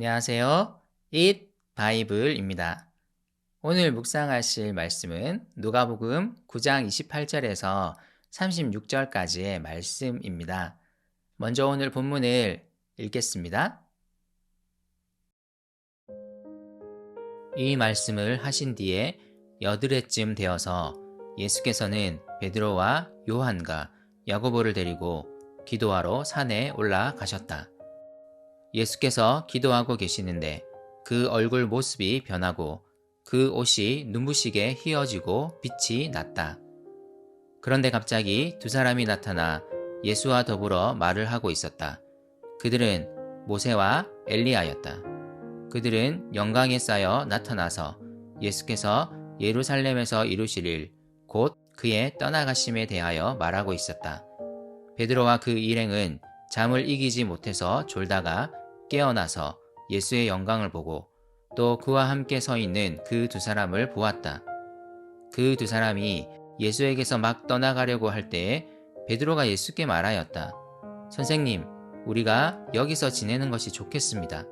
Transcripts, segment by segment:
안녕하세요. Eat 바이블입니다. 오늘 묵상하실 말씀은 누가복음 9장 28절에서 36절까지의 말씀입니다. 먼저 오늘 본문을 읽겠습니다. 이 말씀을 하신 뒤에 여드레쯤 되어서 예수께서는 베드로와 요한과 야고보를 데리고 기도하러 산에 올라가셨다. 예수께서 기도하고 계시는데 그 얼굴 모습이 변하고 그 옷이 눈부시게 휘어지고 빛이 났다. 그런데 갑자기 두 사람이 나타나 예수와 더불어 말을 하고 있었다. 그들은 모세와 엘리야였다. 그들은 영광에 쌓여 나타나서 예수께서 예루살렘에서 이루실 일, 곧 그의 떠나가심에 대하여 말하고 있었다. 베드로와 그 일행은 잠을 이기지 못해서 졸다가 깨어나서 예수의 영광을 보고 또 그와 함께 서 있는 그 두 사람을 보았다. 그 두 사람이 예수에게서 막 떠나가려고 할 때에 베드로가 예수께 말하였다. 선생님, 우리가 여기서 지내는 것이 좋겠습니다.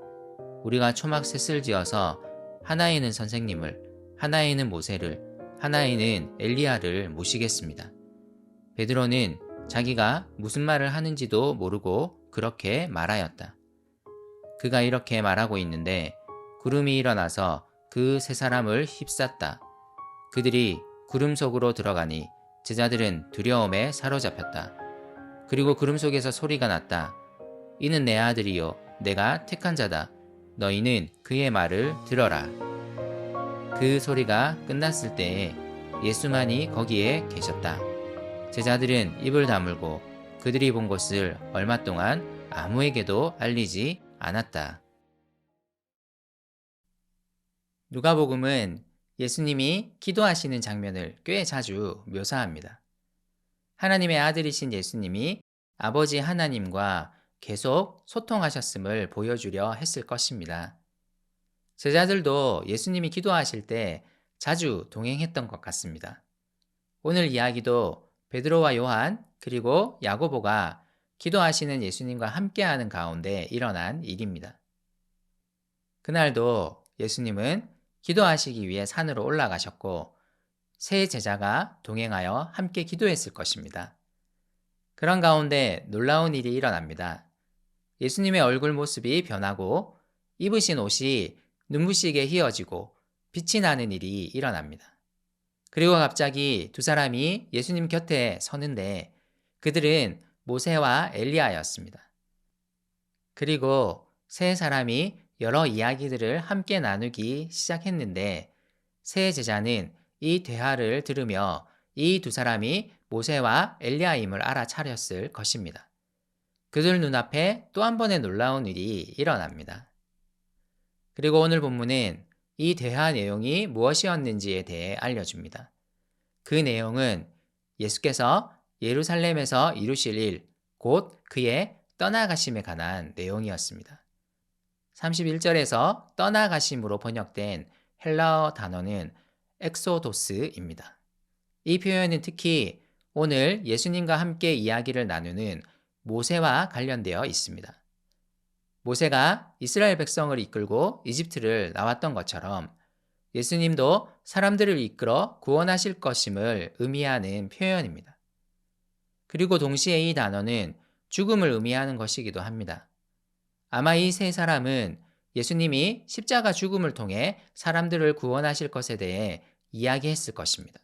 우리가 초막 셋을 지어서 하나에는 선생님을, 하나에는 모세를, 하나에는 엘리야를 모시겠습니다. 베드로는 자기가 무슨 말을 하는지도 모르고 그렇게 말하였다. 그가 이렇게 말하고 있는데 구름이 일어나서 그 세 사람을 휩쌌다. 그들이 구름 속으로 들어가니 제자들은 두려움에 사로잡혔다. 그리고 구름 속에서 소리가 났다. 이는 내 아들이요 내가 택한 자다. 너희는 그의 말을 들어라. 그 소리가 끝났을 때에 예수만이 거기에 계셨다. 제자들은 입을 다물고 그들이 본 것을 얼마 동안 아무에게도 알리지 않았다. 누가복음은 예수님이 기도하시는 장면을 꽤 자주 묘사합니다. 하나님의 아들이신 예수님이 아버지 하나님과 계속 소통하셨음을 보여주려 했을 것입니다. 제자들도 예수님이 기도하실 때 자주 동행했던 것 같습니다. 오늘 이야기도 베드로와 요한 그리고 야고보가 기도하시는 예수님과 함께하는 가운데 일어난 일입니다. 그날도 예수님은 기도하시기 위해 산으로 올라가셨고 세 제자가 동행하여 함께 기도했을 것입니다. 그런 가운데 놀라운 일이 일어납니다. 예수님의 얼굴 모습이 변하고 입으신 옷이 눈부시게 휘어지고 빛이 나는 일이 일어납니다. 그리고 갑자기 두 사람이 예수님 곁에 서는데 그들은 모세와 엘리야였습니다. 그리고 세 사람이 여러 이야기들을 함께 나누기 시작했는데 세 제자는 이 대화를 들으며 이 두 사람이 모세와 엘리야임을 알아차렸을 것입니다. 그들 눈앞에 또 한 번의 놀라운 일이 일어납니다. 그리고 오늘 본문은 이 대화 내용이 무엇이었는지에 대해 알려줍니다. 그 내용은 예수께서 예루살렘에서 이루실 일, 곧 그의 떠나가심에 관한 내용이었습니다. 31절에서 떠나가심으로 번역된 헬라어 단어는 엑소도스입니다. 이 표현은 특히 오늘 예수님과 함께 이야기를 나누는 모세와 관련되어 있습니다. 모세가 이스라엘 백성을 이끌고 이집트를 나왔던 것처럼 예수님도 사람들을 이끌어 구원하실 것임을 의미하는 표현입니다. 그리고 동시에 이 단어는 죽음을 의미하는 것이기도 합니다. 아마 이 세 사람은 예수님이 십자가 죽음을 통해 사람들을 구원하실 것에 대해 이야기했을 것입니다.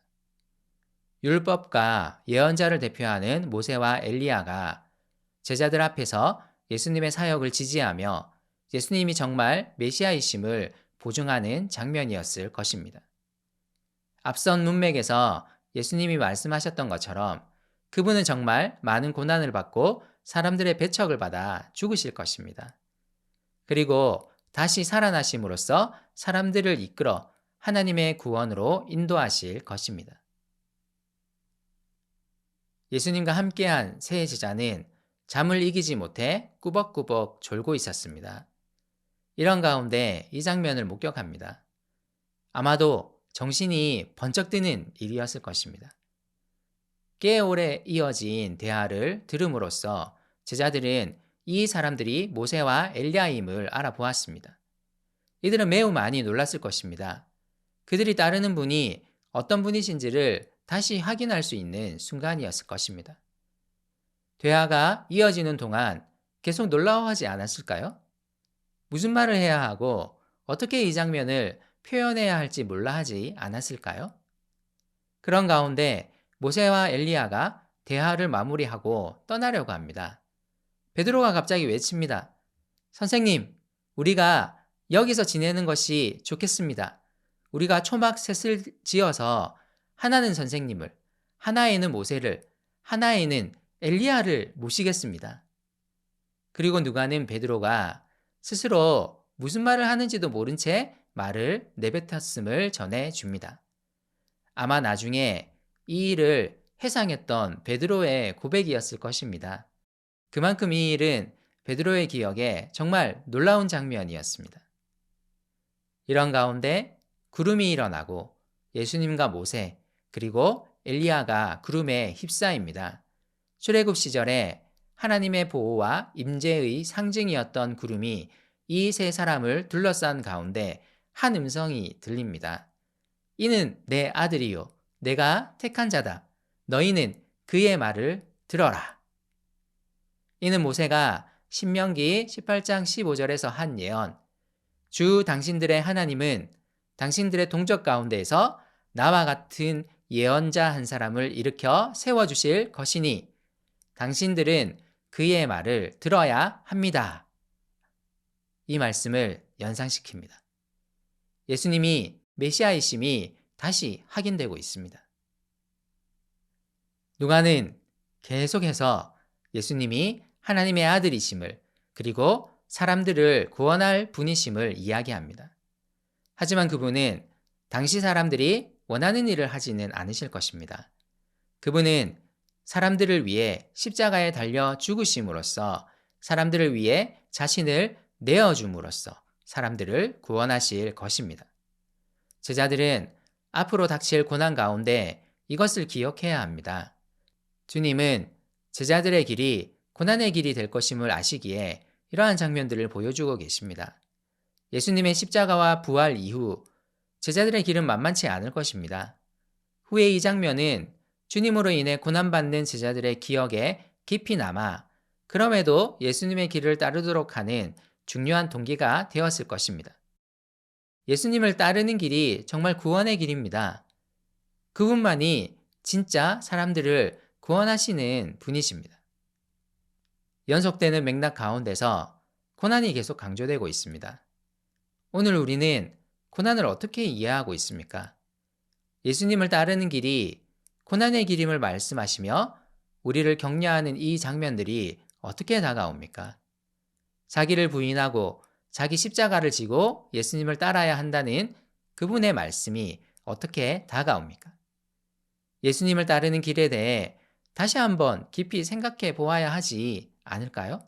율법과 예언자를 대표하는 모세와 엘리야가 제자들 앞에서 예수님의 사역을 지지하며 예수님이 정말 메시아이심을 보증하는 장면이었을 것입니다. 앞선 문맥에서 예수님이 말씀하셨던 것처럼 그분은 정말 많은 고난을 받고 사람들의 배척을 받아 죽으실 것입니다. 그리고 다시 살아나심으로써 사람들을 이끌어 하나님의 구원으로 인도하실 것입니다. 예수님과 함께한 세 제자는 잠을 이기지 못해 꾸벅꾸벅 졸고 있었습니다. 이런 가운데 이 장면을 목격합니다. 아마도 정신이 번쩍 드는 일이었을 것입니다. 꽤 오래 이어진 대화를 들음으로써 제자들은 이 사람들이 모세와 엘리야임을 알아보았습니다. 이들은 매우 많이 놀랐을 것입니다. 그들이 따르는 분이 어떤 분이신지를 다시 확인할 수 있는 순간이었을 것입니다. 대화가 이어지는 동안 계속 놀라워하지 않았을까요? 무슨 말을 해야 하고 어떻게 이 장면을 표현해야 할지 몰라 하지 않았을까요? 그런 가운데 모세와 엘리야가 대화를 마무리하고 떠나려고 합니다. 베드로가 갑자기 외칩니다. 선생님, 우리가 여기서 지내는 것이 좋겠습니다. 우리가 초막셋을 지어서 하나는 선생님을, 하나에는 모세를, 하나에는 엘리야를 모시겠습니다. 그리고 누가는 베드로가 스스로 무슨 말을 하는지도 모른 채 말을 내뱉었음을 전해 줍니다. 아마 나중에 이 일을 회상했던 베드로의 고백이었을 것입니다. 그만큼 이 일은 베드로의 기억에 정말 놀라운 장면이었습니다. 이런 가운데 구름이 일어나고 예수님과 모세 그리고 엘리야가 구름에 휩싸입니다. 출애굽 시절에 하나님의 보호와 임재의 상징이었던 구름이 이 세 사람을 둘러싼 가운데 한 음성이 들립니다. 이는 내 아들이요 내가 택한 자다. 너희는 그의 말을 들어라. 이는 모세가 신명기 18장 15절에서 한 예언. 주 당신들의 하나님은 당신들의 동족 가운데에서 나와 같은 예언자 한 사람을 일으켜 세워주실 것이니 당신들은 그의 말을 들어야 합니다. 이 말씀을 연상시킵니다. 예수님이 메시아이심이 다시 확인되고 있습니다. 누가는 계속해서 예수님이 하나님의 아들이심을 그리고 사람들을 구원할 분이심을 이야기합니다. 하지만 그분은 당시 사람들이 원하는 일을 하지는 않으실 것입니다. 그분은 사람들을 위해 십자가에 달려 죽으심으로써 사람들을 위해 자신을 내어줌으로써 사람들을 구원하실 것입니다. 제자들은 앞으로 닥칠 고난 가운데 이것을 기억해야 합니다. 주님은 제자들의 길이 고난의 길이 될 것임을 아시기에 이러한 장면들을 보여주고 계십니다. 예수님의 십자가와 부활 이후 제자들의 길은 만만치 않을 것입니다. 후에 이 장면은 주님으로 인해 고난받는 제자들의 기억에 깊이 남아 그럼에도 예수님의 길을 따르도록 하는 중요한 동기가 되었을 것입니다. 예수님을 따르는 길이 정말 구원의 길입니다. 그분만이 진짜 사람들을 구원하시는 분이십니다. 연속되는 맥락 가운데서 고난이 계속 강조되고 있습니다. 오늘 우리는 고난을 어떻게 이해하고 있습니까? 예수님을 따르는 길이 고난의 길임을 말씀하시며 우리를 격려하는 이 장면들이 어떻게 다가옵니까? 자기를 부인하고 자기 십자가를 지고 예수님을 따라야 한다는 그분의 말씀이 어떻게 다가옵니까? 예수님을 따르는 길에 대해 다시 한번 깊이 생각해 보아야 하지 않을까요?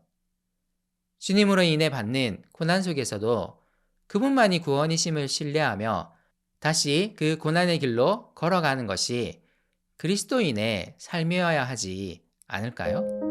주님으로 인해 받는 고난 속에서도 그분만이 구원이심을 신뢰하며 다시 그 고난의 길로 걸어가는 것이 그리스도인의 삶이어야 하지 않을까요?